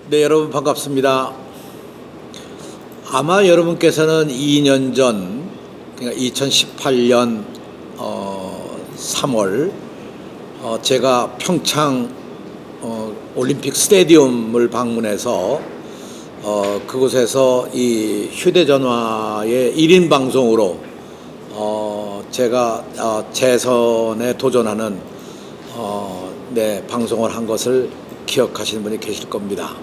네, 여러분 반갑습니다. 아마 여러분께서는 2년 전, 그러니까 2018년 3월 제가 평창 올림픽 스테디움을 방문해서 그곳에서 이 휴대전화의 1인 방송으로 제가 재선에 도전하는 방송을 한 것을 기억하시는 분이 계실 겁니다.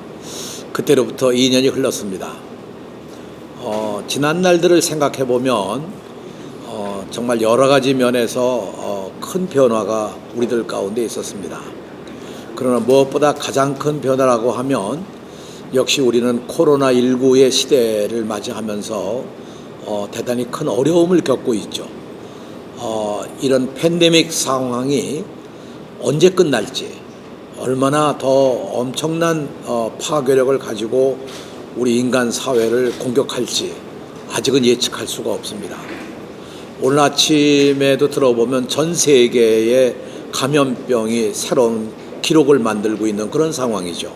그때로부터 2년이 흘렀습니다. 지난 날들을 생각해 보면 정말 여러 가지 면에서 큰 변화가 우리들 가운데 있었습니다. 그러나 무엇보다 가장 큰 변화라고 하면 역시 우리는 코로나19의 시대를 맞이하면서 대단히 큰 어려움을 겪고 있죠. 이런 팬데믹 상황이 언제 끝날지, 얼마나 더 엄청난 파괴력을 가지고 우리 인간 사회를 공격할지 아직은 예측할 수가 없습니다. 오늘 아침에도 들어보면 전 세계의 감염병이 새로운 기록을 만들고 있는 그런 상황이죠.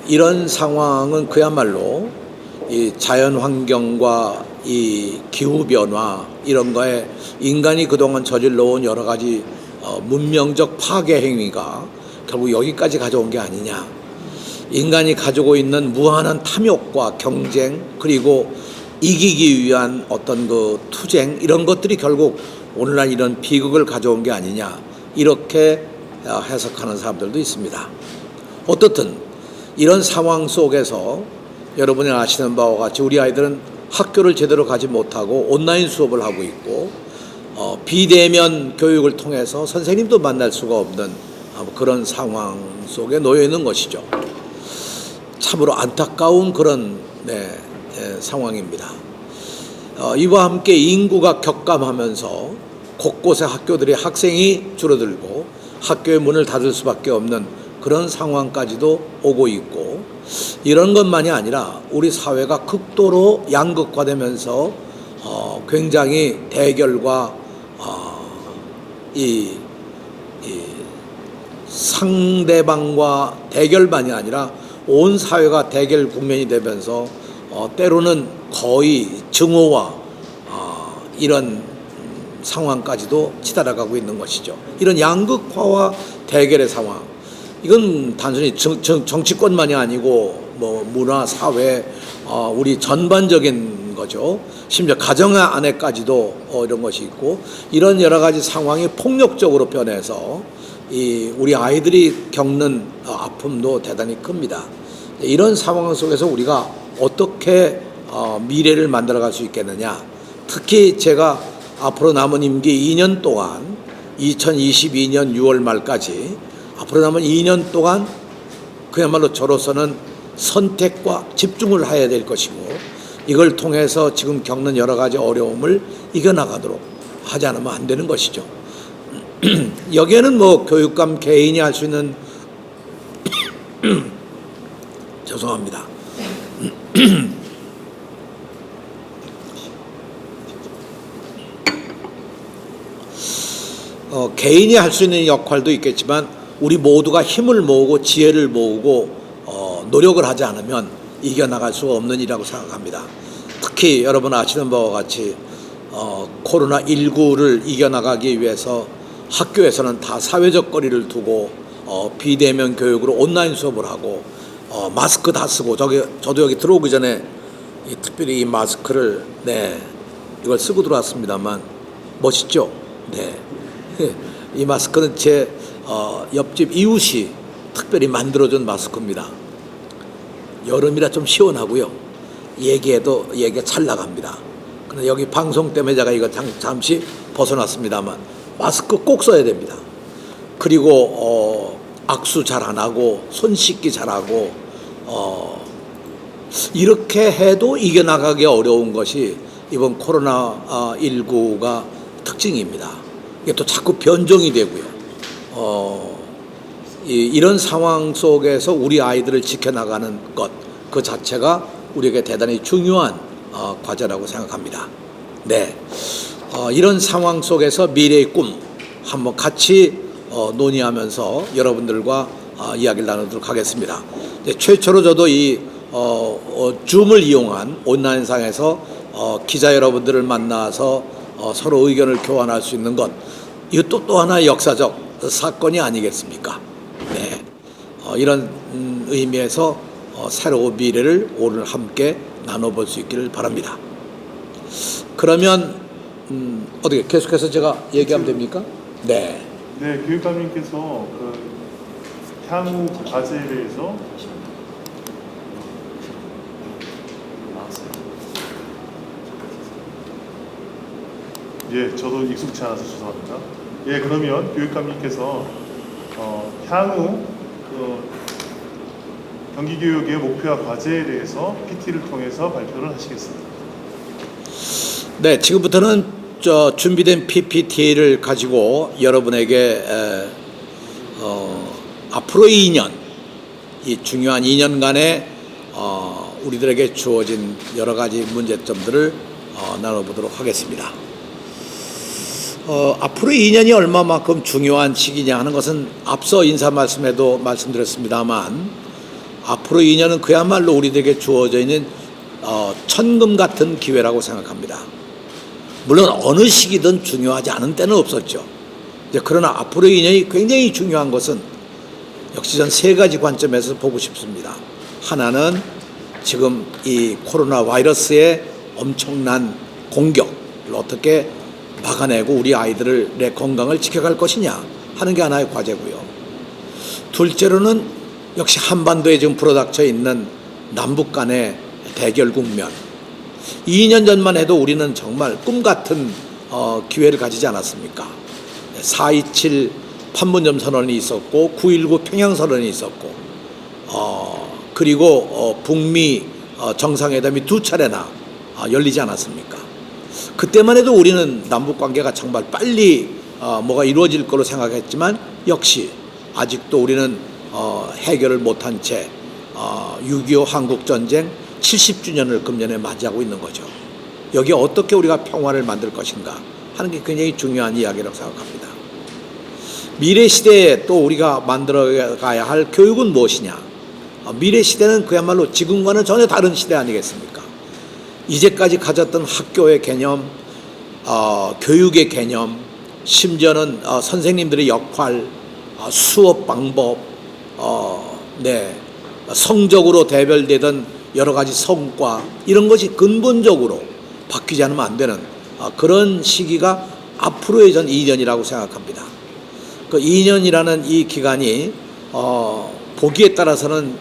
이런 상황은 그야말로 이 자연환경과 이 기후변화 이런 거에 인간이 그동안 저질러온 여러 가지 문명적 파괴 행위가 결국 여기까지 가져온 게 아니냐. 인간이 가지고 있는 무한한 탐욕과 경쟁, 그리고 이기기 위한 어떤 그 투쟁, 이런 것들이 결국 오늘날 이런 비극을 가져온 게 아니냐, 이렇게 해석하는 사람들도 있습니다. 어떻든 이런 상황 속에서 여러분이 아시는 바와 같이 우리 아이들은 학교를 제대로 가지 못하고 온라인 수업을 하고 있고, 비대면 교육을 통해서 선생님도 만날 수가 없는 그런 상황 속에 놓여 있는 것이죠. 참으로 안타까운 그런 상황입니다. 이와 함께 인구가 격감하면서 곳곳에 학교들이 학생이 줄어들고 학교의 문을 닫을 수밖에 없는 그런 상황까지도 오고 있고, 이런 것만이 아니라 우리 사회가 극도로 양극화되면서 굉장히 대결과 이 상대방과 대결만이 아니라 온 사회가 대결 국면이 되면서 때로는 거의 증오와 이런 상황까지도 치달아가고 있는 것이죠. 이런 양극화와 대결의 상황, 이건 단순히 정치권만이 아니고 뭐 문화, 사회, 우리 전반적인 거죠. 심지어 가정 안에까지도 이런 것이 있고, 이런 여러 가지 상황이 폭력적으로 변해서 우리 아이들이 겪는 아픔도 대단히 큽니다. 이런 상황 속에서 우리가 어떻게 미래를 만들어갈 수 있겠느냐. 특히 제가 앞으로 남은 임기 2년 동안 2022년 6월 말까지 앞으로 남은 2년 동안 그야말로 저로서는 선택과 집중을 해야 될 것이고, 이걸 통해서 지금 겪는 여러 가지 어려움을 이겨나가도록 하지 않으면 안 되는 것이죠. 여기에는 뭐 교육감 개인이 할 수 있는 죄송합니다. 개인이 할 수 있는 역할도 있겠지만 우리 모두가 힘을 모으고 지혜를 모으고 노력을 하지 않으면 이겨나갈 수가 없는 일이라고 생각합니다. 특히 여러분 아시는 바와 같이 코로나19를 이겨나가기 위해서 학교에서는 다 사회적 거리를 두고 비대면 교육으로 온라인 수업을 하고 마스크 다 쓰고, 저도 여기 들어오기 전에 특별히 이 마스크를 이걸 쓰고 들어왔습니다만 멋있죠? 이 마스크는 제 옆집 이웃이 특별히 만들어준 마스크입니다. 여름이라 좀 시원하고요. 얘기가 잘 나갑니다. 그런데 여기 방송 때문에 제가 이거 잠시 벗어났습니다만 마스크 꼭 써야 됩니다. 그리고 악수 잘 안 하고 손 씻기 잘 하고 이렇게 해도 이겨나가기 어려운 것이 이번 코로나19가 특징입니다. 이게 또 자꾸 변종이 되고요. 이런 상황 속에서 우리 아이들을 지켜나가는 것, 그 자체가 우리에게 대단히 중요한 과제라고 생각합니다. 이런 상황 속에서 미래의 꿈 한번 같이 논의하면서 여러분들과 이야기를 나누도록 하겠습니다. 최초로 저도 이 줌을 이용한 온라인상에서 기자 여러분들을 만나서 서로 의견을 교환할 수 있는 것, 이것도 또 하나의 역사적 사건이 아니겠습니까? 네. 이런 의미에서 새로운 미래를 오늘 함께 나눠볼 수 있기를 바랍니다. 그러면 어떻게 계속해서 제가 얘기하면 됩니까? 네. 네, 교육감님께서 그 향후 과제에 대해서 예, 저도 익숙치 않아서 죄송합니다. 예, 그러면 교육감님께서 향후 경기교육의 목표와 과제에 대해서 PT를 통해서 발표를 하시겠습니다. 네, 지금부터는 준비된 PPT를 가지고 여러분에게 앞으로 2년, 이 중요한 2년간의 우리들에게 주어진 여러 가지 문제점들을 나눠보도록 하겠습니다. 앞으로 2년이 얼마만큼 중요한 시기냐 하는 것은 앞서 인사 말씀에도 말씀드렸습니다만, 앞으로 2년은 그야말로 우리들에게 주어져 있는 천금 같은 기회라고 생각합니다. 물론 어느 시기든 중요하지 않은 때는 없었죠. 그러나 앞으로 2년이 굉장히 중요한 것은 역시 전 세 가지 관점에서 보고 싶습니다. 하나는 지금 이 코로나 바이러스의 엄청난 공격을 어떻게 막아내고 우리 아이들의 건강을 지켜갈 것이냐 하는 게 하나의 과제고요. 둘째로는 역시 한반도에 지금 불어닥쳐 있는 남북 간의 대결 국면. 2년 전만 해도 우리는 정말 꿈 같은 기회를 가지지 않았습니까? 4.27 판문점 선언이 있었고 9.19 평양 선언이 있었고 그리고 북미 정상회담이 두 차례나 열리지 않았습니까? 그때만 해도 우리는 남북 관계가 정말 빨리 뭐가 이루어질 거로 생각했지만 역시 아직도 우리는 해결을 못한 채 6.25 한국전쟁 70주년을 금년에 맞이하고 있는 거죠. 여기에 어떻게 우리가 평화를 만들 것인가 하는 게 굉장히 중요한 이야기라고 생각합니다. 미래 시대에 또 우리가 만들어 가야 할 교육은 무엇이냐? 미래 시대는 그야말로 지금과는 전혀 다른 시대 아니겠습니까? 이제까지 가졌던 학교의 개념, 교육의 개념, 심지어는 선생님들의 역할, 수업 방법, 성적으로 대별되던 여러 가지 성과, 이런 것이 근본적으로 바뀌지 않으면 안 되는 그런 시기가 앞으로의 전 2년이라고 생각합니다. 그 2년이라는 이 기간이 보기에 따라서는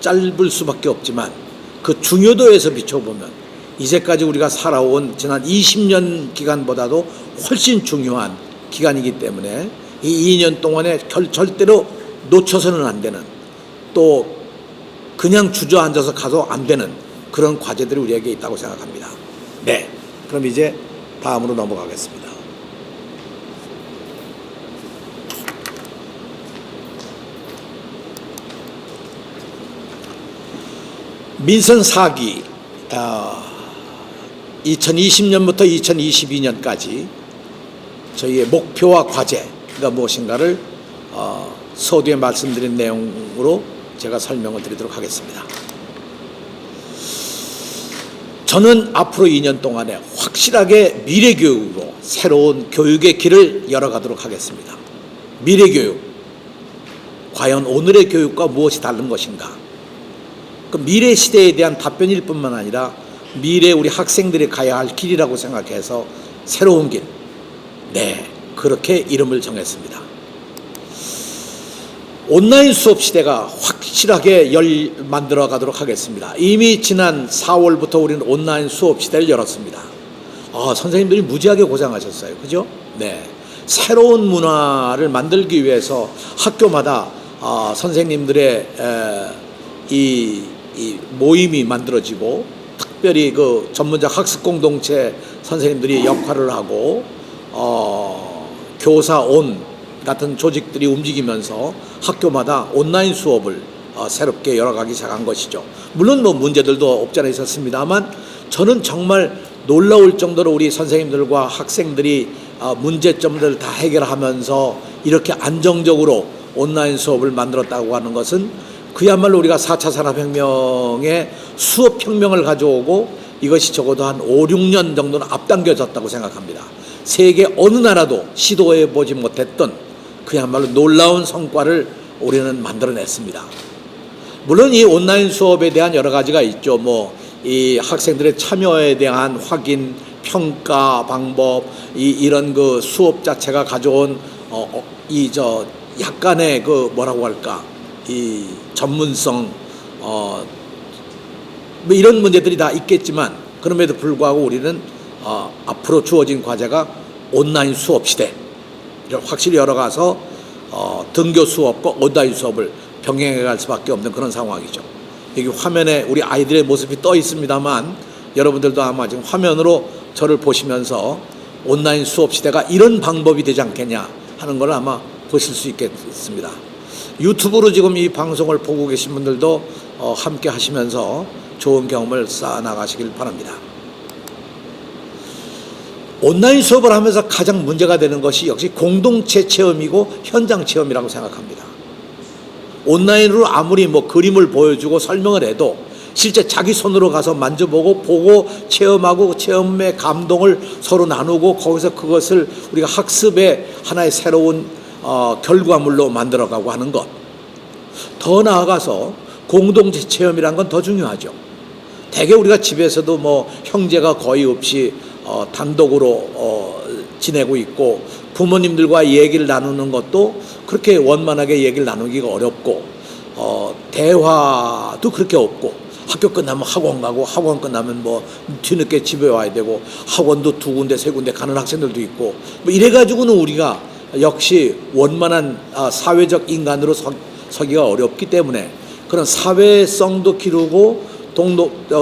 짧을 수밖에 없지만 그 중요도에서 비춰보면 이제까지 우리가 살아온 지난 20년 기간보다도 훨씬 중요한 기간이기 때문에 이 2년 동안에 절대로 놓쳐서는 안 되는, 또 그냥 주저앉아서 가도 안 되는 그런 과제들이 우리에게 있다고 생각합니다. 네, 그럼 이제 다음으로 넘어가겠습니다. 민선 4기 2020년부터 2022년까지 저희의 목표와 과제가 무엇인가를 서두에 말씀드린 내용으로 제가 설명을 드리도록 하겠습니다. 저는 앞으로 2년 동안에 확실하게 미래교육으로 새로운 교육의 길을 열어가도록 하겠습니다. 미래교육, 과연 오늘의 교육과 무엇이 다른 것인가? 그 미래 시대에 대한 답변일 뿐만 아니라 미래 우리 학생들이 가야 할 길이라고 생각해서 새로운 길, 그렇게 이름을 정했습니다. 온라인 수업 시대가 확실하게 만들어 가도록 하겠습니다. 이미 지난 4월부터 우리는 온라인 수업 시대를 열었습니다. 선생님들이 무지하게 고생하셨어요. 그죠? 새로운 문화를 만들기 위해서 학교마다 선생님들의 이 모임이 만들어지고, 특별히 그 전문적 학습 공동체 선생님들이 역할을 하고 교사온 같은 조직들이 움직이면서 학교마다 온라인 수업을 새롭게 열어가기 시작한 것이죠. 물론 뭐 문제들도 없지 않아 있었습니다만, 저는 정말 놀라울 정도로 우리 선생님들과 학생들이 문제점들을 다 해결하면서 이렇게 안정적으로 온라인 수업을 만들었다고 하는 것은 그야말로 우리가 4차 산업혁명의 수업혁명을 가져오고 이것이 적어도 한 5, 6년 정도는 앞당겨졌다고 생각합니다. 세계 어느 나라도 시도해보지 못했던 그야말로 놀라운 성과를 우리는 만들어냈습니다. 물론 이 온라인 수업에 대한 여러 가지가 있죠. 이 학생들의 참여에 대한 확인, 평가 방법, 이런 그 수업 자체가 가져온 약간의 그 뭐라고 할까, 이 전문성, 이런 문제들이 다 있겠지만 그럼에도 불구하고 우리는 앞으로 주어진 과제가 온라인 수업 시대, 확실히 열어가서 등교 수업과 온라인 수업을 병행해 갈 수밖에 없는 그런 상황이죠. 여기 화면에 우리 아이들의 모습이 떠 있습니다만 여러분들도 아마 지금 화면으로 저를 보시면서 온라인 수업 시대가 이런 방법이 되지 않겠냐 하는 걸 아마 보실 수 있겠습니다. 유튜브로 지금 이 방송을 보고 계신 분들도 함께 하시면서 좋은 경험을 쌓아나가시길 바랍니다. 온라인 수업을 하면서 가장 문제가 되는 것이 역시 공동체 체험이고 현장 체험이라고 생각합니다. 온라인으로 아무리 그림을 보여주고 설명을 해도 실제 자기 손으로 가서 만져보고 보고 체험하고 체험의 감동을 서로 나누고 거기서 그것을 우리가 학습의 하나의 새로운 결과물로 만들어가고 하는 것. 더 나아가서 공동체 체험이란 건 더 중요하죠. 대개 우리가 집에서도 형제가 거의 없이 단독으로 지내고 있고 부모님들과 얘기를 나누는 것도 그렇게 원만하게 얘기를 나누기가 어렵고 대화도 그렇게 없고 학교 끝나면 학원 가고 학원 끝나면 뒤늦게 집에 와야 되고 학원도 2군데 3군데 가는 학생들도 있고 이래가지고는 우리가 역시 원만한 사회적 인간으로 서기가 어렵기 때문에 그런 사회성도 기르고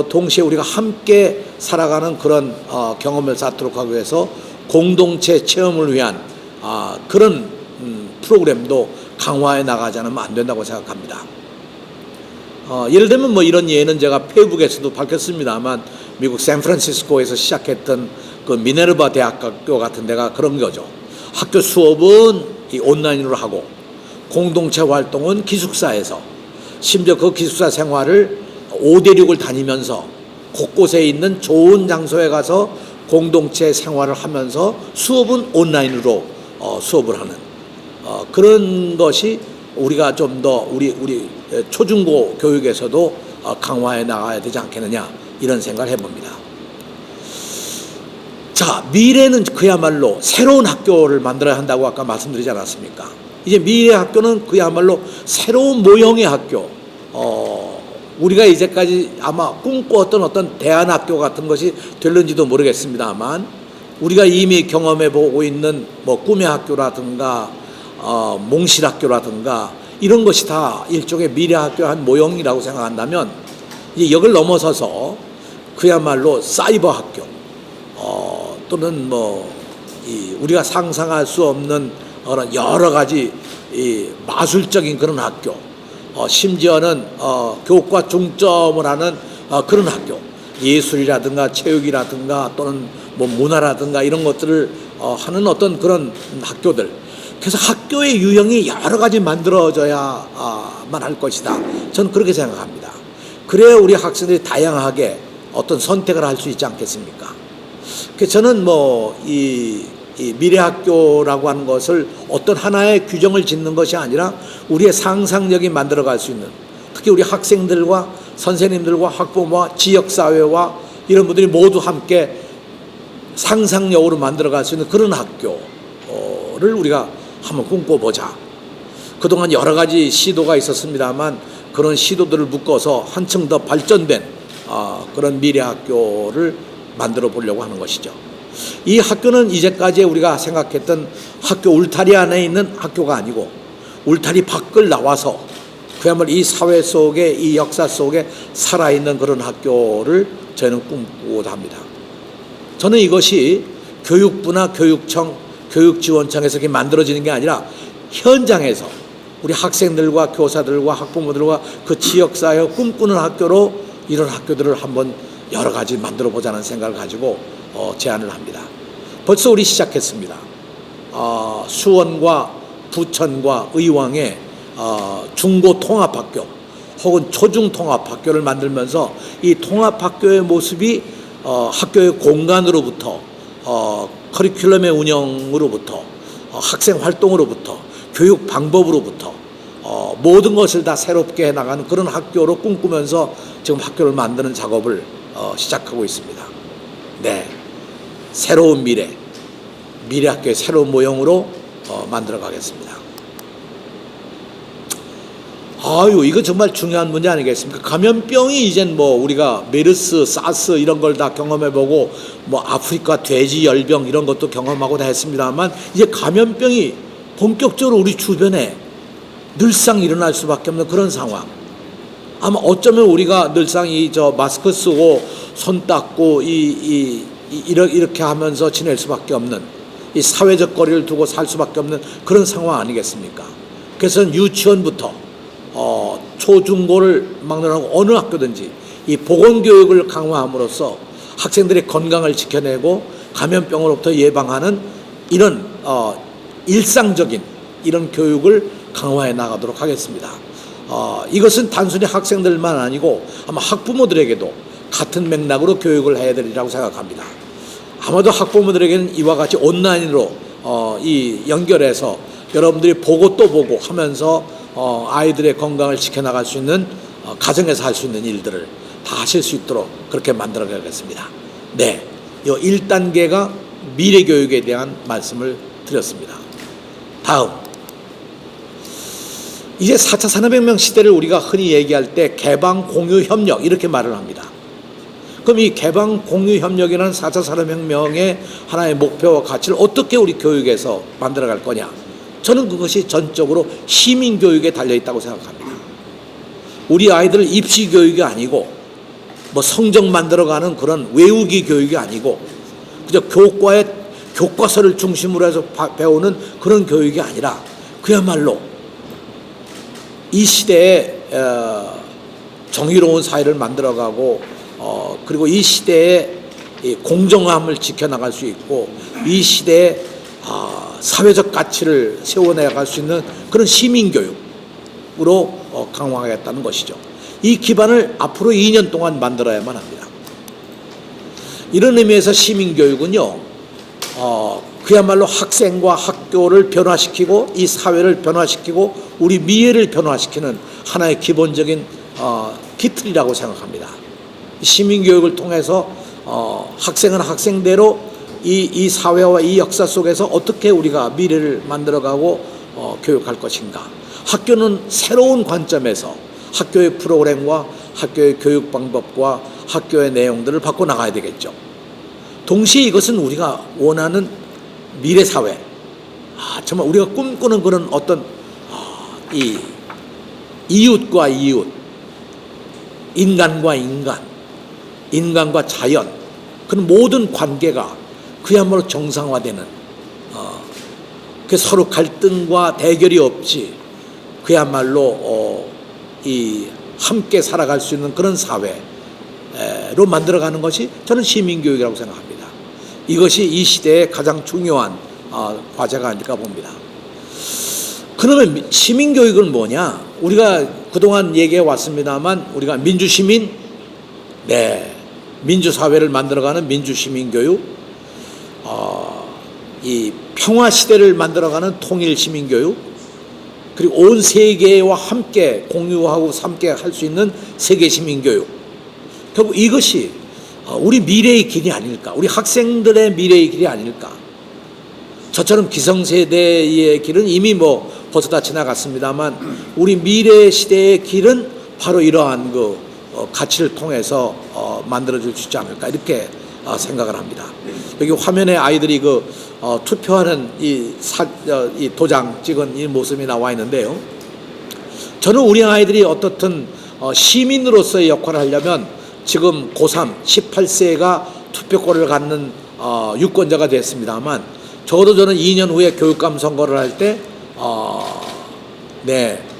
동시에 우리가 함께 살아가는 그런 경험을 쌓도록 하기 위해서 공동체 체험을 위한 그런 프로그램도 강화해 나가지 않으면 안 된다고 생각합니다. 예를 들면 이런 예는 제가 페이북에서도 밝혔습니다만 미국 샌프란시스코에서 시작했던 그 미네르바 대학교 같은 데가 그런 거죠. 학교 수업은 온라인으로 하고 공동체 활동은 기숙사에서, 심지어 그 기숙사 생활을 5대6을 다니면서 곳곳에 있는 좋은 장소에 가서 공동체 생활을 하면서 수업은 온라인으로 수업을 하는 그런 것이 우리가 좀 더 우리 초중고 교육에서도 강화해 나가야 되지 않겠느냐 이런 생각을 해봅니다. 자, 미래는 그야말로 새로운 학교를 만들어야 한다고 아까 말씀드리지 않았습니까? 이제 미래 학교는 그야말로 새로운 모형의 학교, 우리가 이제까지 아마 꿈꿔왔던 어떤 대안학교 같은 것이 될는지도 모르겠습니다만 우리가 이미 경험해 보고 있는 꿈의 학교라든가 몽실학교라든가 이런 것이 다 일종의 미래학교 한 모형이라고 생각한다면 이제 이걸 넘어서서 그야말로 사이버 학교 또는 우리가 상상할 수 없는 여러 가지 마술적인 그런 학교, 심지어는 교육과 중점을 하는 그런 학교, 예술이라든가 체육이라든가 또는 문화라든가 이런 것들을 하는 어떤 그런 학교들. 그래서 학교의 유형이 여러 가지 만들어져야만 할 것이다. 저는 그렇게 생각합니다. 그래야 우리 학생들이 다양하게 어떤 선택을 할 수 있지 않겠습니까? 그래서 저는 이 미래학교라고 하는 것을 어떤 하나의 규정을 짓는 것이 아니라 우리의 상상력이 만들어갈 수 있는, 특히 우리 학생들과 선생님들과 학부모와 지역사회와 이런 분들이 모두 함께 상상력으로 만들어갈 수 있는 그런 학교를 우리가 한번 꿈꿔보자. 그동안 여러 가지 시도가 있었습니다만 그런 시도들을 묶어서 한층 더 발전된 그런 미래학교를 만들어 보려고 하는 것이죠. 이 학교는 이제까지 우리가 생각했던 학교 울타리 안에 있는 학교가 아니고 울타리 밖을 나와서 그야말로 이 사회 속에, 이 역사 속에 살아있는 그런 학교를 저희는 꿈꾸고자 합니다. 저는 이것이 교육부나 교육청, 교육지원청에서 이렇게 만들어지는 게 아니라 현장에서 우리 학생들과 교사들과 학부모들과 그 지역사회가 꿈꾸는 학교로 이런 학교들을 한번 여러 가지 만들어 보자는 생각을 가지고 제안을 합니다. 벌써 우리 시작했습니다. 수원과 부천과 의왕에 중고 통합학교 혹은 초중 통합학교를 만들면서 이 통합학교의 모습이 학교의 공간으로부터 커리큘럼의 운영으로부터 학생 활동으로부터 교육 방법으로부터 모든 것을 다 새롭게 해나가는 그런 학교로 꿈꾸면서 지금 학교를 만드는 작업을 시작하고 있습니다. 네, 새로운 미래 학교의 새로운 모형으로 만들어 가겠습니다. 아유, 이거 정말 중요한 문제 아니겠습니까? 감염병이 이젠 뭐 우리가 메르스, 사스 이런 걸 다 경험해보고 뭐 아프리카 돼지 열병 이런 것도 경험하고 다 했습니다만 이제 감염병이 본격적으로 우리 주변에 늘상 일어날 수밖에 없는 그런 상황. 아마 어쩌면 우리가 늘상 마스크 쓰고 손 닦고 이렇게 하면서 지낼 수밖에 없는 이 사회적 거리를 두고 살 수밖에 없는 그런 상황 아니겠습니까? 그래서 유치원부터 초중고를 막론하고 어느 학교든지 이 보건교육을 강화함으로써 학생들의 건강을 지켜내고 감염병으로부터 예방하는 이런 일상적인 이런 교육을 강화해 나가도록 하겠습니다. 이것은 단순히 학생들만 아니고 아마 학부모들에게도 같은 맥락으로 교육을 해야 되리라고 생각합니다. 아마도 학부모들에게는 이와 같이 온라인으로 연결해서 여러분들이 보고 또 보고 하면서 아이들의 건강을 지켜나갈 수 있는 가정에서 할 수 있는 일들을 다 하실 수 있도록 그렇게 만들어 가겠습니다. 네, 이 1단계가 미래교육에 대한 말씀을 드렸습니다. 다음, 이제 4차 산업혁명 시대를 우리가 흔히 얘기할 때 개방공유협력 이렇게 말을 합니다. 그럼 이 개방공유협력이라는 4차 산업혁명의 하나의 목표와 가치를 어떻게 우리 교육에서 만들어갈 거냐? 저는 그것이 전적으로 시민교육에 달려있다고 생각합니다. 우리 아이들 입시교육이 아니고 뭐 성적 만들어가는 그런 외우기 교육이 아니고 그저 교과서를 중심으로 해서 배우는 그런 교육이 아니라 그야말로 이 시대에 정의로운 사회를 만들어가고 그리고 이 시대에 공정함을 지켜나갈 수 있고 이 시대에 사회적 가치를 세워나갈 수 있는 그런 시민교육으로 강화하겠다는 것이죠. 이 기반을 앞으로 2년 동안 만들어야만 합니다. 이런 의미에서 시민교육은요, 그야말로 학생과 학교를 변화시키고 이 사회를 변화시키고 우리 미래를 변화시키는 하나의 기본적인 기틀이라고 생각합니다. 시민교육을 통해서 학생은 학생대로 이 사회와 이 역사 속에서 어떻게 우리가 미래를 만들어가고 교육할 것인가. 학교는 새로운 관점에서 학교의 프로그램과 학교의 교육 방법과 학교의 내용들을 바꿔나가야 되겠죠. 동시에 이것은 우리가 원하는 미래 사회, 정말 우리가 꿈꾸는 그런 어떤 이 이웃과 이웃, 인간과 인간, 인간과 자연, 그런 모든 관계가 그야말로 정상화되는 그 서로 갈등과 대결이 없이 그야말로 함께 살아갈 수 있는 그런 사회로 만들어가는 것이 저는 시민교육이라고 생각합니다. 이것이 이 시대의 가장 중요한 과제가 아닐까 봅니다. 그러면 시민교육은 뭐냐? 우리가 그동안 얘기해 왔습니다만 우리가 민주시민, 네, 민주사회를 만들어가는 민주시민교육, 이 평화시대를 만들어가는 통일시민교육, 그리고 온 세계와 함께 공유하고 함께 할 수 있는 세계시민교육. 결국 이것이 우리 미래의 길이 아닐까, 우리 학생들의 미래의 길이 아닐까. 저처럼 기성세대의 길은 이미 벌써 다 지나갔습니다만 우리 미래 시대의 길은 바로 이러한 가치를 통해서 만들어질 수 있지 않을까 이렇게 생각을 합니다. 여기 화면에 아이들이 투표하는 이 도장 찍은 이 모습이 나와 있는데요. 저는 우리 아이들이 어떻든 시민으로서의 역할을 하려면 지금 고3 18세가 투표권을 갖는 유권자가 됐습니다만 적어도 저는 2년 후에 교육감 선거를 할 때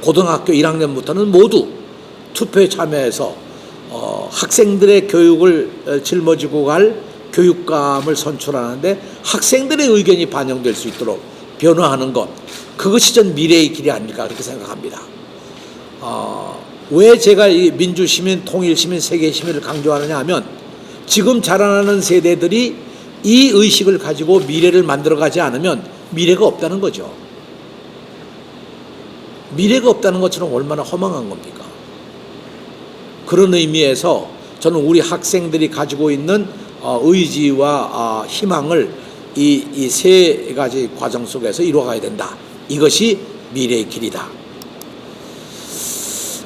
고등학교 1학년부터는 모두 투표에 참여해서 학생들의 교육을 짊어지고 갈 교육감을 선출하는데 학생들의 의견이 반영될 수 있도록 변화하는 것, 그것이 전 미래의 길이 아닐까 그렇게 생각합니다. 왜 제가 이 민주시민, 통일시민, 세계시민을 강조하느냐 하면 지금 자라나는 세대들이 이 의식을 가지고 미래를 만들어가지 않으면 미래가 없다는 거죠. 미래가 없다는 것처럼 얼마나 허망한 겁니까? 그런 의미에서 저는 우리 학생들이 가지고 있는 의지와 희망을 이 세 가지 과정 속에서 이루어가야 된다. 이것이 미래의 길이다.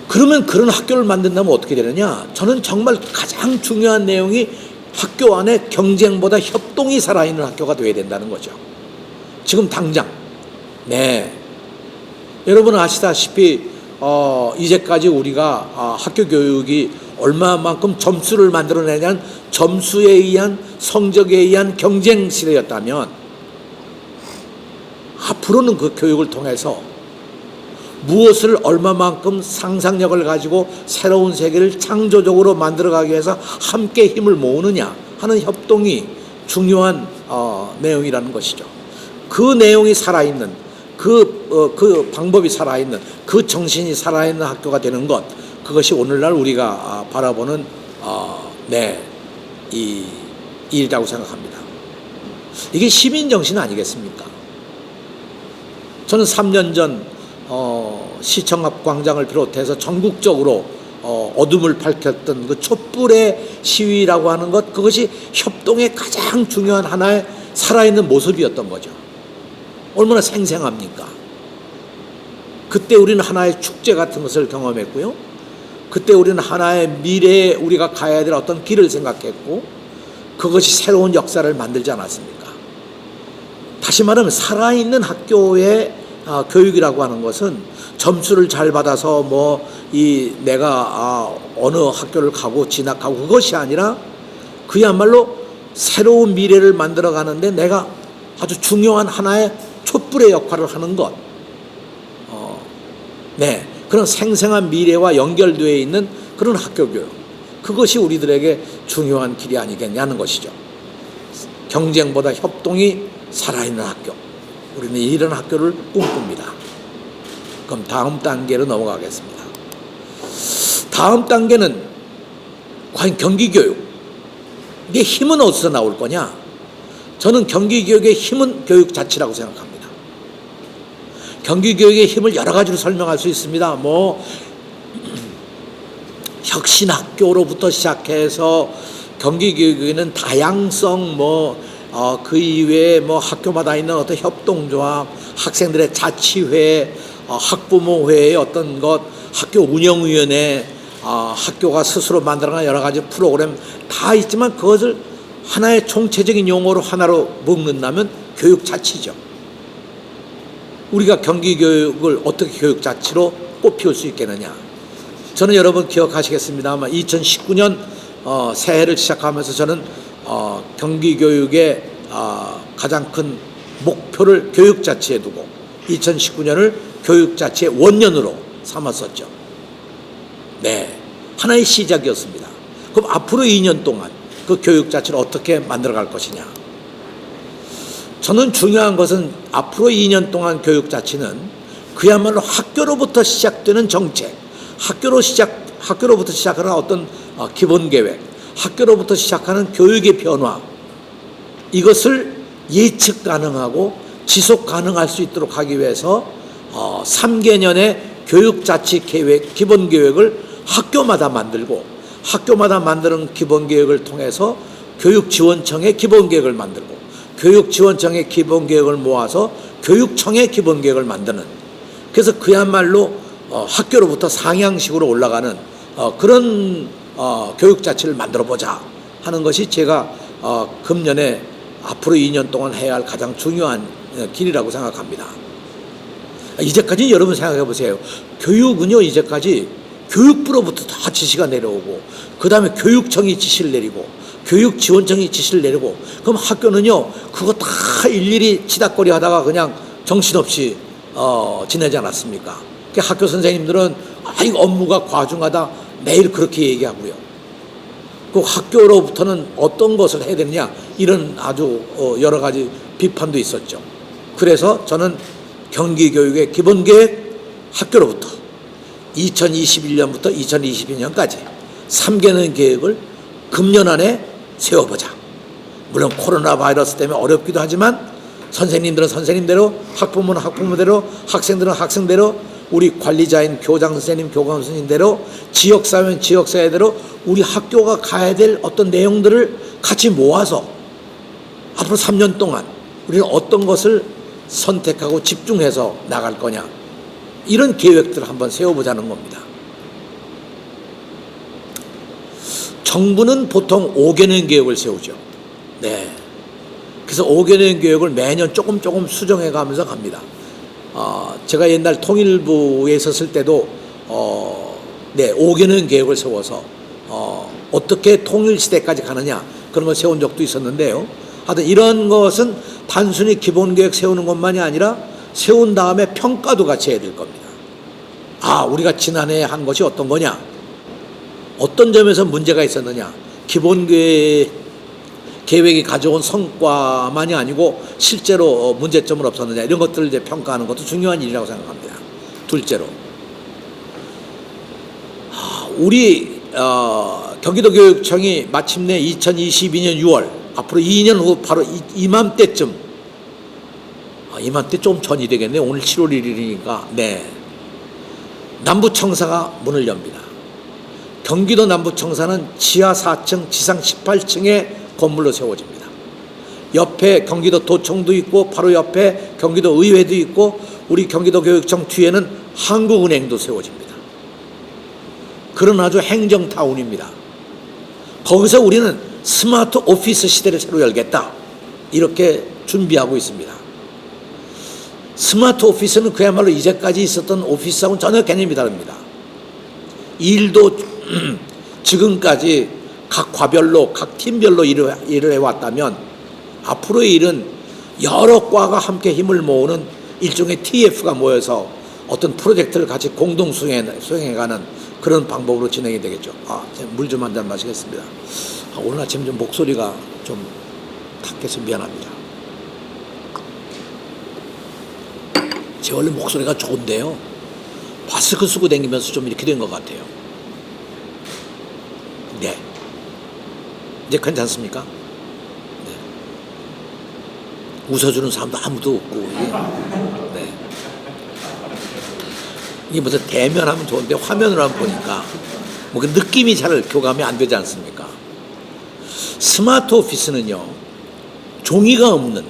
그러면 그런 학교를 만든다면 어떻게 되느냐? 저는 정말 가장 중요한 내용이 학교 안에 경쟁보다 협동이 살아있는 학교가 되어야 된다는 거죠. 지금 당장. 네. 여러분 아시다시피 이제까지 우리가 학교 교육이 얼마만큼 점수를 만들어내냐는 점수에 의한 성적에 의한 경쟁 시대였다면 앞으로는 그 교육을 통해서 무엇을 얼마만큼 상상력을 가지고 새로운 세계를 창조적으로 만들어가기 위해서 함께 힘을 모으느냐 하는 협동이 중요한 내용이라는 것이죠. 그 내용이 살아있는 그 방법이 살아있는 그 정신이 살아있는 학교가 되는 것, 그것이 오늘날 우리가 바라보는 이 일이라고 생각합니다. 이게 시민정신 아니겠습니까? 저는 3년 전 시청 앞 광장을 비롯해서 전국적으로 어둠을 밝혔던 그 촛불의 시위라고 하는 것, 그것이 협동의 가장 중요한 하나의 살아있는 모습이었던 거죠. 얼마나 생생합니까? 그때 우리는 하나의 축제 같은 것을 경험했고요. 그때 우리는 하나의 미래에 우리가 가야 될 어떤 길을 생각했고, 그것이 새로운 역사를 만들지 않았습니까? 다시 말하면 살아있는 학교의 교육이라고 하는 것은 점수를 잘 받아서 내가 어느 학교를 가고 진학하고 그것이 아니라 그야말로 새로운 미래를 만들어 가는데 내가 아주 중요한 하나의 촛불의 역할을 하는 것. 그런 생생한 미래와 연결되어 있는 그런 학교 교육. 그것이 우리들에게 중요한 길이 아니겠냐는 것이죠. 경쟁보다 협동이 살아있는 학교. 우리는 이런 학교를 꿈꿉니다. 그럼 다음 단계로 넘어가겠습니다. 다음 단계는 과연 경기교육. 이게 힘은 어디서 나올 거냐? 저는 경기교육의 힘은 교육자치라고 생각합니다. 경기교육의 힘을 여러 가지로 설명할 수 있습니다. 혁신학교로부터 시작해서 경기교육에는 다양성, 그 이외에 학교마다 있는 어떤 협동조합, 학생들의 자치회, 학부모회의 어떤 것, 학교 운영위원회, 학교가 스스로 만들어가는 여러 가지 프로그램 다 있지만 그것을 하나의 총체적인 용어로 하나로 묶는다면 교육자치죠. 우리가 경기교육을 어떻게 교육자치로 꽃피울 수 있겠느냐. 저는 여러분 기억하시겠습니다만 2019년 새해를 시작하면서 저는 경기교육의 가장 큰 목표를 교육자치에 두고 2019년을 교육자치의 원년으로 삼았었죠. 하나의 시작이었습니다. 그럼 앞으로 2년 동안 그 교육자치를 어떻게 만들어갈 것이냐. 저는 중요한 것은 앞으로 2년 동안 교육자치는 그야말로 학교로부터 시작되는 정책, 학교로부터 시작하는 어떤 기본계획, 학교로부터 시작하는 교육의 변화, 이것을 예측 가능하고 지속 가능할 수 있도록 하기 위해서 3개년의 교육자치 계획, 기본계획을 학교마다 만들고, 학교마다 만드는 기본계획을 통해서 교육지원청의 기본계획을 만들고, 교육지원청의 기본계획을 모아서 교육청의 기본계획을 만드는, 그래서 그야말로 학교로부터 상향식으로 올라가는 그런 교육자치를 만들어보자 하는 것이 제가 금년에 앞으로 2년 동안 해야 할 가장 중요한 길이라고 생각합니다. 이제까지 여러분 생각해 보세요. 교육은요, 이제까지 교육부로부터 다 지시가 내려오고, 그 다음에 교육청이 지시를 내리고, 교육지원청이 지시를 내리고, 그럼 학교는요 그거 다 일일이 치닥거리 하다가 그냥 정신없이 지내지 않았습니까? 학교 선생님들은 이거 업무가 과중하다 매일 그렇게 얘기하고요. 그 학교로부터는 어떤 것을 해야 되느냐, 이런 아주 여러 가지 비판도 있었죠. 그래서 저는 경기교육의 기본계획 학교로부터 2021년부터 2022년까지 3개년 계획을 금년 안에 세워보자. 물론 코로나 바이러스 때문에 어렵기도 하지만 선생님들은 선생님대로, 학부모는 학부모대로, 학생들은 학생대로, 우리 관리자인 교장 선생님, 교감 선생님대로, 지역사회는 지역사회대로 우리 학교가 가야 될 어떤 내용들을 같이 모아서 앞으로 3년 동안 우리는 어떤 것을 선택하고 집중해서 나갈 거냐, 이런 계획들을 한번 세워보자는 겁니다. 정부는 보통 5개년 계획을 세우죠. 네. 그래서 5개년 계획을 매년 조금 수정해 가면서 갑니다. 제가 옛날 통일부에 있었을 때도 5개년 계획을 세워서 어떻게 통일시대까지 가느냐, 그런 걸 세운 적도 있었는데요. 하여튼 이런 것은 단순히 기본계획 세우는 것만이 아니라 세운 다음에 평가도 같이 해야 될 겁니다. 우리가 지난해 한 것이 어떤 거냐, 어떤 점에서 문제가 있었느냐, 계획이 가져온 성과만이 아니고 실제로 문제점은 없었느냐, 이런 것들을 이제 평가하는 것도 중요한 일이라고 생각합니다. 둘째로, 우리 경기도교육청이 마침내 2022년 6월, 앞으로 2년 후 바로 이맘때쯤, 이맘때 좀 전이 되겠네. 오늘 7월 1일이니까. 네. 남부청사가 문을 엽니다. 경기도 남부청사는 지하 4층, 지상 18층의 건물로 세워집니다. 옆에 경기도 도청도 있고 바로 옆에 경기도 의회도 있고 우리 경기도교육청 뒤에는 한국은행도 세워집니다. 그런 아주 행정타운입니다. 거기서 우리는 스마트 오피스 시대를 새로 열겠다, 이렇게 준비하고 있습니다. 스마트 오피스는 그야말로 이제까지 있었던 오피스하고는 전혀 개념이 다릅니다. 일도 지금까지 각 과별로, 각 팀별로 일을 해왔다면 앞으로의 일은 여러 과가 함께 힘을 모으는 일종의 TF가 모여서 어떤 프로젝트를 같이 공동 수행해가는 그런 방법으로 진행이 되겠죠. 물 좀 한 잔 마시겠습니다. 오늘 아침 좀 목소리가 좀 탁해서 미안합니다. 제 원래 목소리가 좋은데요, 마스크 쓰고 다니면서 좀 이렇게 된 것 같아요. 네. 이제 괜찮습니까? 네. 웃어주는 사람도 아무도 없고, 네. 이게 무슨 대면하면 좋은데 화면으로 한번 보니까 뭐 그 느낌이 잘 교감이 안 되지 않습니까? 스마트 오피스는요, 종이가 없는,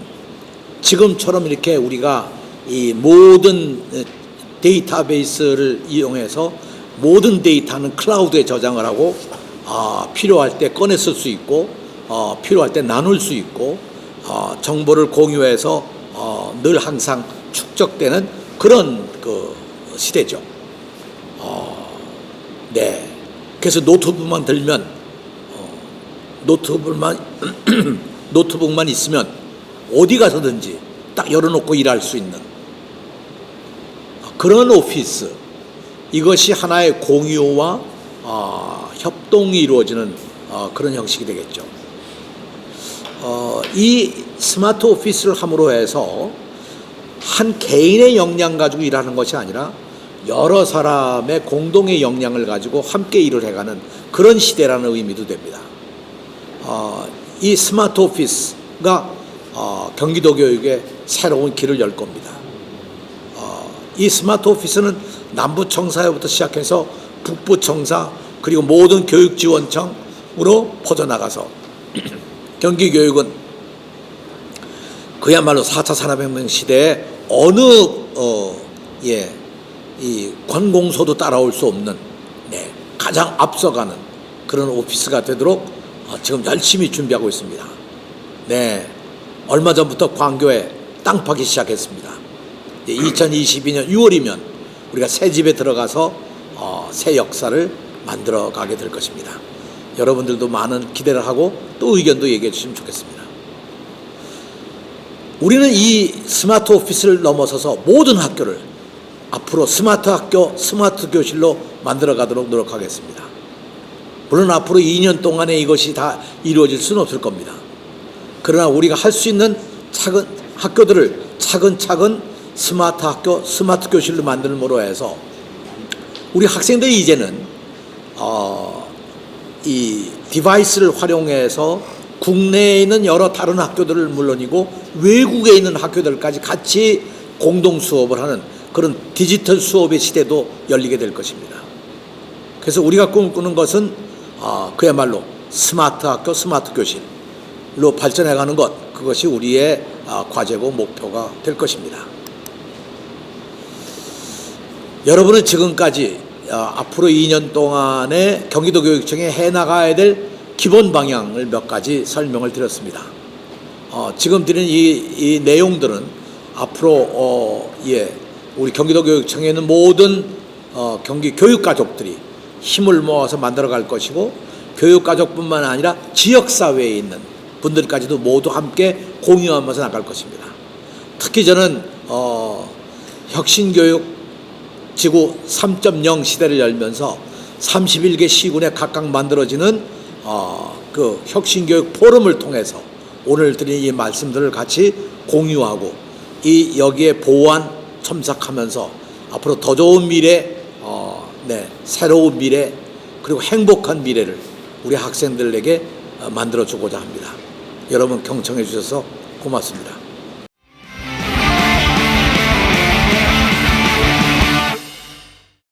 지금처럼 이렇게 우리가 이 모든 데이터베이스를 이용해서 모든 데이터는 클라우드에 저장을 하고 필요할 때 꺼내 쓸 수 있고 필요할 때 나눌 수 있고 정보를 공유해서 늘 항상 축적되는 그런 그 시대죠. 네. 그래서 노트북만 들면 노트북만 있으면 어디 가서든지 딱 열어놓고 일할 수 있는 그런 오피스, 이것이 하나의 공유와 협동이 이루어지는 그런 형식이 되겠죠. 이 스마트 오피스를 함으로 해서 한 개인의 역량 가지고 일하는 것이 아니라 여러 사람의 공동의 역량을 가지고 함께 일을 해가는 그런 시대라는 의미도 됩니다. 이 스마트 오피스가 경기도 교육에 새로운 길을 열 겁니다. 이 스마트 오피스는 남부청사부터 시작해서 북부청사 그리고 모든 교육지원청으로 퍼져나가서 경기교육은 그야말로 4차 산업혁명 시대에 어느 이 관공서도 따라올 수 없는 가장 앞서가는 그런 오피스가 되도록 지금 열심히 준비하고 있습니다. 네, 얼마 전부터 광교에 땅 파기 시작했습니다. 2022년 6월이면 우리가 새 집에 들어가서 새 역사를 만들어 가게 될 것입니다. 여러분들도 많은 기대를 하고 또 의견도 얘기해 주시면 좋겠습니다. 우리는 이 스마트 오피스를 넘어서서 모든 학교를 앞으로 스마트 학교, 스마트 교실로 만들어 가도록 노력하겠습니다. 물론 앞으로 2년 동안에 이것이 다 이루어질 수는 없을 겁니다. 그러나 우리가 할 수 있는 학교들을 차근차근 스마트 학교, 스마트 교실로 만들므로 해서 우리 학생들이 이제는 이 디바이스를 활용해서 국내에 있는 여러 다른 학교들을 물론이고 외국에 있는 학교들까지 같이 공동 수업을 하는 그런 디지털 수업의 시대도 열리게 될 것입니다. 그래서 우리가 꿈꾸는 것은 그야말로 스마트 학교, 스마트 교실로 발전해가는 것, 그것이 우리의 과제고 목표가 될 것입니다. 여러분은 지금까지 앞으로 2년 동안에 경기도 교육청에 해나가야 될 기본 방향을 몇 가지 설명을 드렸습니다. 지금 드린 이 내용들은 앞으로 우리 경기도 교육청에 있는 모든 경기 교육가족들이 힘을 모아서 만들어갈 것이고 교육가족뿐만 아니라 지역사회에 있는 분들까지도 모두 함께 공유하면서 나갈 것입니다. 특히 저는 혁신교육 지구 3.0 시대를 열면서 31개 시군에 각각 만들어지는 그 혁신교육 포럼을 통해서 오늘 드린 이 말씀들을 같이 공유하고 여기에 보완 첨삭하면서 앞으로 더 좋은 미래, 새로운 미래 그리고 행복한 미래를 우리 학생들에게 만들어주고자 합니다. 여러분 경청해 주셔서 고맙습니다.